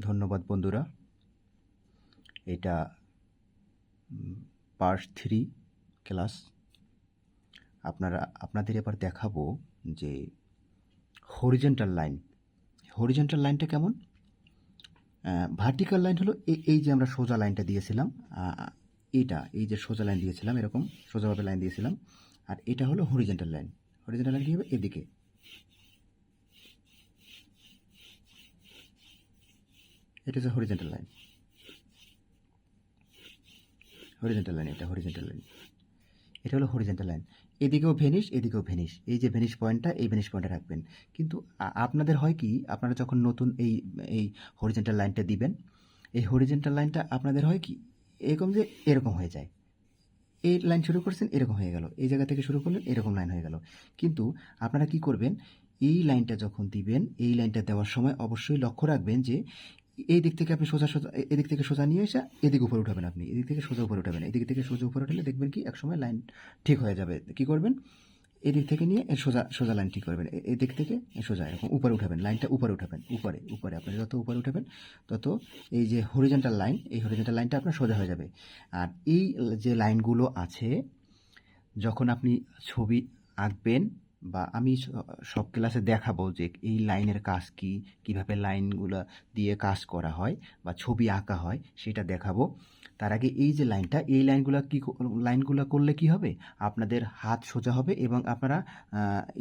ধন্যবাদ বন্ধুরা। এটা পার্ট 3 ক্লাস। আপনাদের এবার দেখাবো যে হরিজন্টাল লাইন। হরিজন্টাল লাইনটা কেমন? ভার্টিক্যাল লাইন হলো এই যে আমরা সোজা লাইনটা দিয়েছিলাম, এই যে সোজা লাইন দিয়েছিলাম, এরকম সোজাভাবে লাইন দিয়েছিলাম। আর এটা হলো হরিজন্টাল লাইন। হরিজন্টাল লাইন কী হবে? এদিকে। এটা হচ্ছে হরিজন্টাল লাইন। হরিজন্টাল লাইন, এটা হরিজন্টাল লাইন। এটা হলো হরিজন্টাল লাইন। এদিকেও ভেনিশ, এদিকেও ভেনিশ। এই যে ভেনিশ পয়েন্টটা, এই ভেনিশ পয়েন্টে রাখবেন। কিন্তু আপনাদের হয় কি, আপনারা যখন নতুন এই হরিজন্টাল লাইনটা দিবেন, এই হরিজন্টাল লাইনটা আপনাদের হয় কি, এরকম হয়ে যায়। এই লাইন শুরু করছেন, এরকম হয়ে গেল। এই জায়গা থেকে শুরু করলেন, এরকম লাইন হয়ে গেল। কিন্তু আপনারা কি করবেন, এই লাইনটা যখন দিবেন, এই লাইনটা দেওয়ার সময় অবশ্যই লক্ষ্য রাখবেন যে এই দিক থেকে আপনি সোজা এদিক থেকে সোজা নিয়ে এসে এদিকে উপরে উঠাবেন। আপনি এদিক থেকে সোজা উপরে উঠাবেন। এদিক থেকে সোজা উপরে উঠালে দেখবেন কি একসময় লাইন ঠিক হয়ে যাবে। কি করবেন, এদিক থেকে নিয়ে সোজা সোজা লাইন ঠিক করবেন। এদিক থেকে সোজা এরকম উপরে উঠাবেন, লাইনটা উপরে উঠাবেন। উপরে উপরে আপনি যত উপরে উঠাবেন তত এই যে হরিজন্টাল লাইন, এই হরিজন্টাল লাইনটা আপনার সোজা হয়ে যাবে। আর এই যে লাইনগুলো আছে, যখন আপনি ছবি আঁকবেন বা আমি সব ক্লাসে দেখাবো যে এই লাইনের কাজ কী, কীভাবে লাইনগুলো দিয়ে কাজ করা হয় বা ছবি আঁকা হয়, সেটা দেখাবো। তার আগে এই যে লাইনটা, এই লাইনগুলো করলে কি হবে, আপনাদের হাত সোজা হবে এবং আপনারা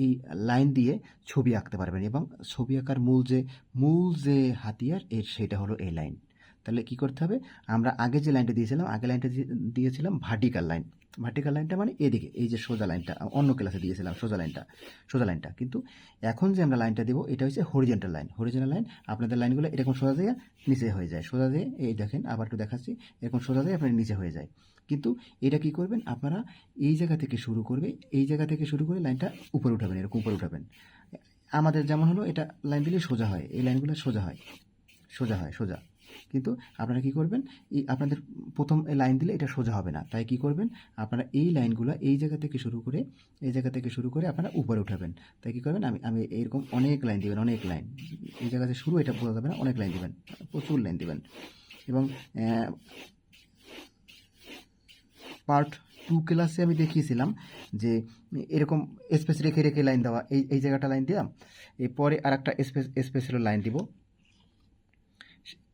এই লাইন দিয়ে ছবি আঁকতে পারবেন। এবং ছবি আঁকার মূল যে হাতিয়ার সেটা হলো এই লাইন। তাহলে কি করতে হবে, আমরা আগে যে লাইনটা দিয়েছিলাম, দিয়েছিলাম ভার্টিক্যাল লাইন। ভার্টিক্যাল লাইনটা মানে এদিকে, এই যে সোজা লাইনটা অন্য ক্লাসে দিয়েছিলাম, সোজা লাইনটা। কিন্তু এখন যে আমরা লাইনটা দেবো, এটা হচ্ছে হরিজন্টাল লাইন। হরিজন্টাল লাইন আপনাদের লাইনগুলো এরকম সোজা দিয়ে নিচে হয়ে যায়। সোজা দিয়ে এই দেখেন, আবার একটু দেখাচ্ছি, এরকম সোজা দিয়ে আপনার নিচে হয়ে যায়। কিন্তু এটা কি করবেন, আপনারা এই জায়গা থেকে শুরু করে লাইনটা উপরে উঠাবেন, এরকম উপরে উঠাবেন। আমাদের যেমন হলো, এটা লাইন দিলে সোজা হয়, এই লাইনগুলো সোজা হয়, সোজা। কিন্তু আপনারা কি করবেন, আপনাদের প্রথম লাইন দিলে এটা সোজা হবে না। তাই কি করবেন, আপনারা এই লাইনগুলো এই জায়গা থেকে শুরু করে আপনারা উপরে উঠাবেন। তাই কি করবেন, আমি এরকম অনেক লাইন দিবেন, অনেক লাইন। এই জায়গাতে শুরু, এটা বোঝা যাবে না, অনেক লাইন দিবেন, প্রচুর লাইন দিবেন। এবং পার্ট 2 ক্লাসে আমি দেখিয়েছিলাম যে এরকম স্পেস রেখে রেখে লাইন দেওয়া। এই জায়গাটা লাইন দিলাম, এরপরে আর একটা স্পেস হলো লাইন দিব,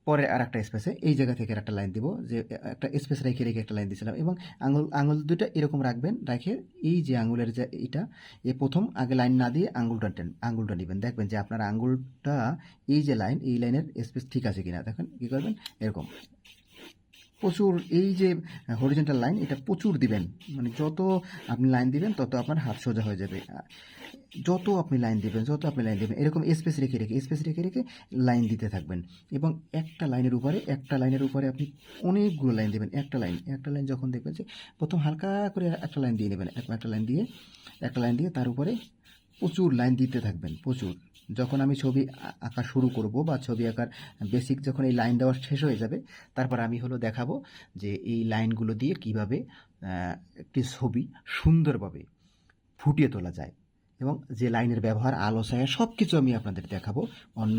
পরে আর একটা স্পেসে এই জায়গা থেকে একটা লাইন দিব, যে একটা স্পেস রেখে রেখে একটা লাইন দিয়েছিলাম। এবং আঙুল দুটো এরকম রাখবেন, রেখে এই যে আঙুলের যে এটা, প্রথম আগে লাইন না দিয়ে আঙুলটা নেবেন। দেখবেন যে আপনার আঙুলটা এই যে লাইন, এই লাইনের স্পেস ঠিক আছে কিনা। দেখেন কি করবেন, এরকম প্রচুর, এই যে হরিজন্টাল লাইন, এটা প্রচুর দিবেন। মানে যত আপনি লাইন দিবেন তত আপনার হাত সোজা হয়ে যাবে। যত আপনি লাইন দিবেন এরকম স্পেস রেখে রেখে লাইন দিতে থাকবেন। এবং একটা লাইনের উপরে আপনি অনেকগুলো লাইন দেবেন। একটা লাইন যখন দেখবেন যে প্রথম হালকা করে একটা লাইন দিয়ে নেবেন, একটা লাইন দিয়ে তার উপরে প্রচুর লাইন দিতে থাকবেন, প্রচুর। যখন আমি ছবি আঁকা শুরু করব বা ছবি আঁকার বেসিক যখন এই লাইন দেওয়া শেষ হয়ে যাবে, তারপর আমি দেখাবো যে এই লাইনগুলো দিয়ে কিভাবে একটি ছবি সুন্দরভাবে ফুটিয়ে তোলা যায়। এবং যে লাইনের ব্যবহার, আলো ছায়া সব কিছু আমি আপনাদের দেখাবো অন্য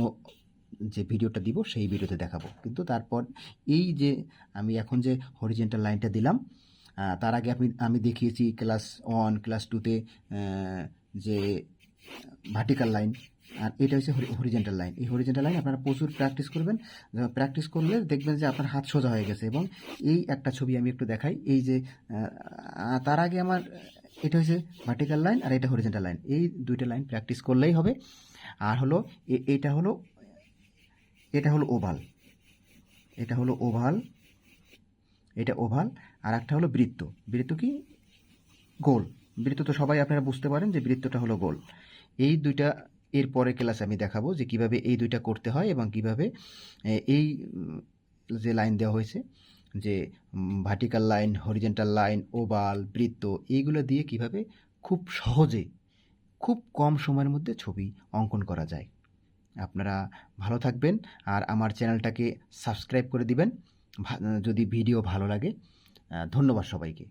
যে ভিডিওটা দিব, সেই ভিডিওতে দেখাবো। কিন্তু তারপর এই যে আমি এখন যে হরিজন্টাল লাইনটা দিলাম, তার আগে আমি দেখিয়েছি ক্লাস 1 ক্লাস 2তে যে ভার্টিক্যাল লাইন, আর এটা হচ্ছে হরিজন্টাল লাইন। এই হরিজন্টাল লাইন আপনারা প্রচুর প্র্যাকটিস করবেন। প্র্যাকটিস করলে দেখবেন যে আপনার হাত সোজা হয়ে গেছে। এবং এই একটা ছবি আমি একটু দেখাই, এই যে তার আগে আমার এটা হচ্ছে ভার্টিক্যাল লাইন আর এটা হরিজন্টাল লাইন। এই দুইটা লাইন প্র্যাকটিস করলেই হবে। আর হলো এটা হলো ওভাল, এটা ওভাল। আর একটা হলো বৃত্ত। বৃত্ত কি, গোল। বৃত্ত তো সবাই আপনারা বুঝতে পারেন যে বৃত্তটা হলো গোল। এই দুইটা এর পরের ক্লাসে আমি দেখাবো যে কিভাবে এই দুইটা করতে হয় এবং কিভাবে এই যে লাইন দেওয়া হয়েছে, যে vertical line, horizontal line, oval, বৃত্ত, এইগুলো দিয়ে কিভাবে খুব সহজে, খুব কম সময়ের মধ্যে ছবি অঙ্কন করা যায়। আপনারা ভালো থাকবেন আর আমার চ্যানেলটাকে সাবস্ক্রাইব করে দিবেন যদি ভিডিও ভালো লাগে। ধন্যবাদ সবাইকে।